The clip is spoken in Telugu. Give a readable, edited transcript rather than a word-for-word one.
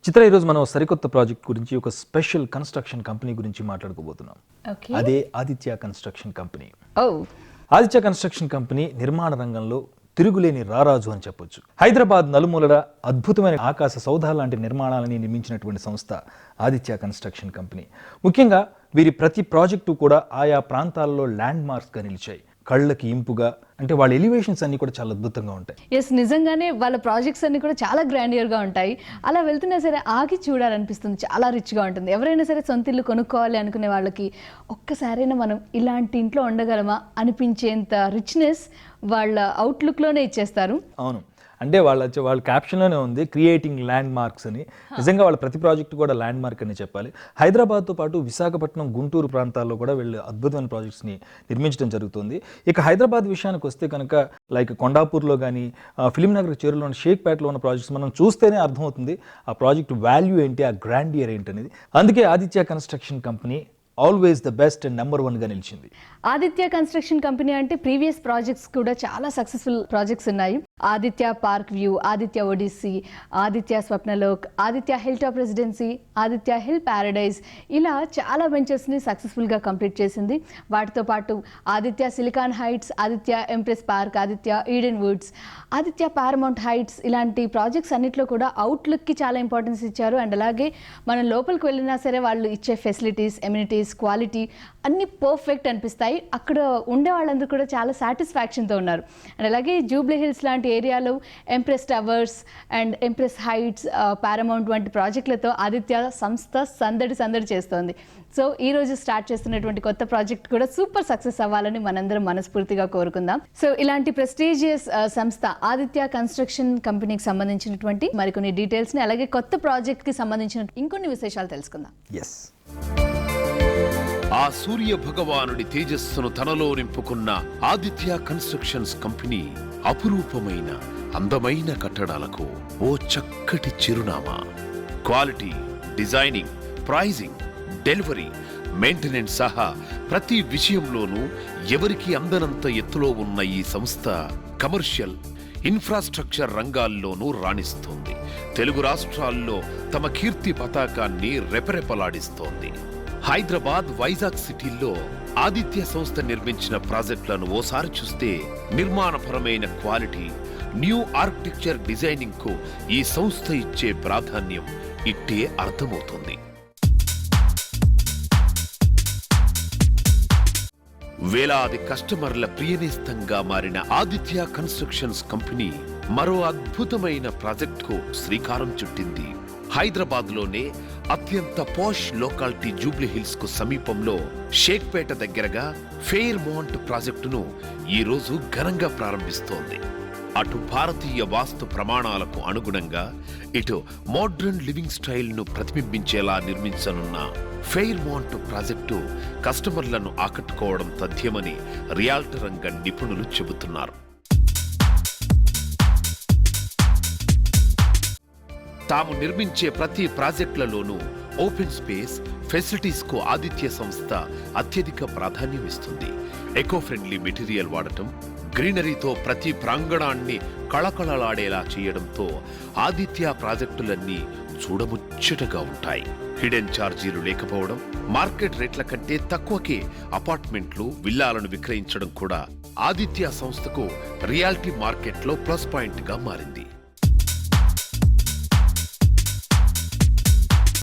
చిత్ర ఈరోజు మనం సరికొత్త ప్రాజెక్ట్ గురించి ఒక స్పెషల్ కన్స్ట్రక్షన్ కంపెనీ గురించి మాట్లాడుకోబోతున్నాం. అదే Aditya construction company. Aditya construction company నిర్మాణ రంగంలో తిరుగులేని రారాజు అని చెప్పొచ్చు. హైదరాబాద్ నలుమూలల అద్భుతమైన ఆకాశ సౌధాల లాంటి నిర్మాణాలని నిర్మించినటువంటి సంస్థ ఆదిత్య కన్స్ట్రక్షన్ కంపెనీ. ముఖ్యంగా వీరి ప్రతి ప్రాజెక్టు కూడా ఆయా ప్రాంతాల్లో ల్యాండ్ మార్క్స్గా నిలిచాయి. కళ్ళకి ఇంపుగా, అంటే వాళ్ళ ఎలివేషన్స్ అన్ని కూడా చాలా అద్భుతంగా ఉంటాయి. నిజంగానే వాళ్ళ ప్రాజెక్ట్స్ అన్ని కూడా చాలా గ్రాండియర్గా ఉంటాయి. అలా వెళ్తున్నా సరే ఆగి చూడాలనిపిస్తుంది, చాలా రిచ్గా ఉంటుంది. ఎవరైనా సరే సొంత ఇల్లు కొనుక్కోవాలి అనుకునే వాళ్ళకి ఒక్కసారైనా మనం ఇలాంటి ఇంట్లో ఉండగలమా అనిపించేంత రిచ్నెస్ వాళ్ళ అవుట్లుక్లోనే ఇచ్చేస్తారు. అవును, అంటే వాళ్ళ క్యాప్షన్లోనే ఉంది క్రియేటింగ్ ల్యాండ్ మార్క్స్ అని. నిజంగా వాళ్ళ ప్రతి ప్రాజెక్టు కూడా ల్యాండ్ మార్క్ అని చెప్పాలి. హైదరాబాద్తో పాటు విశాఖపట్నం, గుంటూరు ప్రాంతాల్లో కూడా వీళ్ళు అద్భుతమైన ప్రాజెక్ట్స్ని నిర్మించడం జరుగుతుంది. ఇక హైదరాబాద్ విషయానికి వస్తే కనుక లైక్ కొండాపూర్లో కానీ, ఫిలింనగర్ చేరులోని షేక్పేటలో ఉన్న ప్రాజెక్ట్స్ మనం చూస్తేనే అర్థమవుతుంది ఆ ప్రాజెక్ట్ వాల్యూ ఏంటి, ఆ గ్రాండియర్ ఏంటి అనేది. అందుకే Aditya construction company always the best and number 1గా నిలిచింది. ఆదిత్య కన్స్ట్రక్షన్ కంపెనీ అంటే ప్రీవియస్ ప్రాజెక్ట్స్ కూడా చాలా సక్సెస్ఫుల్ ప్రాజెక్ట్స్ ఉన్నాయి. Aditya park view, Aditya Odyssey, Aditya Swapnalok, Aditya hill top residency, Aditya hill paradise, ఇలా చాలా వెంచర్స్ని సక్సెస్ఫుల్గా కంప్లీట్ చేసింది. వాటితో పాటు Aditya silicon heights, Aditya Empress park, Aditya Eden woods, Aditya Paramount heights, ఇలాంటి ప్రాజెక్ట్స్ అన్నిట్లో కూడా అవుట్లుక్కి చాలా ఇంపార్టెన్స్ ఇచ్చారు. అండ్ అలాగే మనం లోపలికి వెళ్ళినా సరే వాళ్ళు ఇచ్చే ఫెసిలిటీస్, ఎమ్యూనిటీస్, క్వాలిటీ అన్నీ పర్ఫెక్ట్ అనిపిస్తాయి. అక్కడ ఉండే వాళ్ళందరూ కూడా చాలా సాటిస్ఫాక్షన్తో ఉన్నారు. అండ్ అలాగే జూబ్లీ హిల్స్ లాంటి ఏరియాలో empress towers and empress heights, paramount వంటి ప్రాజెక్టులతో ఆదిత్య సంస్థ సందడి చేస్తోంది. సో ఈరోజు స్టార్ట్ చేస్తున్నటువంటి కొత్త ప్రాజెక్ట్ కూడా సూపర్ సక్సెస్ అవ్వాలని మనందరం మనస్ఫూర్తిగా కోరుకుందాం. సో ఇలాంటి ప్రెస్టీజియస్ సంస్థ ఆదిత్య కన్స్ట్రక్షన్ కంపెనీకి సంబంధించినటువంటి మరికొన్ని డీటెయిల్స్ని, అలాగే కొత్త ప్రాజెక్ట్కి సంబంధించిన ఇంకొన్ని విశేషాలు తెలుసుకుందాం. ఆ సూర్య భగవానుడి తేజస్సును తనలో నింపుకున్న ఆదిత్య కన్స్ట్రక్షన్స్ కంపెనీ అపురూపమైన అందమైన కట్టడాలకు ఓ చక్కటి చిరునామా. Quality, designing, pricing, delivery, maintenance సహా ప్రతి విషయంలోనూ ఎవరికి అందనంత ఎత్తులో ఉన్న ఈ సంస్థ కమర్షియల్, ఇన్ఫ్రాస్ట్రక్చర్ రంగాల్లోనూ రాణిస్తోంది. తెలుగు రాష్ట్రాల్లో తమ కీర్తి పతాకాన్ని రెపరెపలాడిస్తోంది. హైదరాబాద్, వైజాగ్ సిటీల్లో ఆదిత్య సంస్థ నిర్మించిన ప్రాజెక్టులను ఓసారి చూస్తే నిర్మాణపరమైన క్వాలిటీ, న్యూ ఆర్కిటెక్చర్ డిజైనింగ్ కు ఈ సంస్థ ఇచ్చే ప్రాధాన్యం ఇట్టే అర్థమవుతుంది. వేలాది కస్టమర్ల ప్రియనేస్తంగా మారిన ఆదిత్య కన్స్ట్రక్షన్స్ కంపెనీ మరో అద్భుతమైన ప్రాజెక్టుకు శ్రీకారం చుట్టింది. హైదరాబాద్లోనే అత్యంత పాష్ లోకాలిటీ జూబ్లీ హిల్స్ కు సమీపంలో షేక్పేట దగ్గరగా ఫెయిర్ మౌంట్ ప్రాజెక్టును ఈరోజు ఘనంగా ప్రారంభిస్తోంది. అటు భారతీయ వాస్తు ప్రమాణాలకు అనుగుణంగా, ఇటు మోడ్రన్ లివింగ్ స్టైల్ ను ప్రతిబింబించేలా నిర్మించనున్న ఫెయిర్ మౌంట్ ప్రాజెక్టు కస్టమర్లను ఆకట్టుకోవడం తథ్యమని రియాల్టర్ రంగ నిపుణులు చెబుతున్నారు. తాము నిర్మించే ప్రతి ప్రాజెక్టులలోనూ ఓపెన్ స్పేస్, ఫెసిలిటీస్ కు ఆదిత్య సంస్థ అత్యధిక ప్రాధాన్యం ఇస్తుంది. ఎకో ఫ్రెండ్లీ మెటీరియల్ వాడటం, గ్రీనరీతో ప్రతి ప్రాంగణాన్ని కళకళలాడేలా చేయడంతో ఆదిత్య ప్రాజెక్టులన్నీ చూడముచ్చటగా ఉంటాయి. హిడెన్ ఛార్జీలు లేకపోవడం, మార్కెట్ రేట్ల కంటే తక్కువకే అపార్ట్మెంట్లు, విల్లాలను విక్రయించడం కూడా ఆదిత్య సంస్థకు రియాలిటీ మార్కెట్లో ప్లస్ పాయింట్ గా మారింది.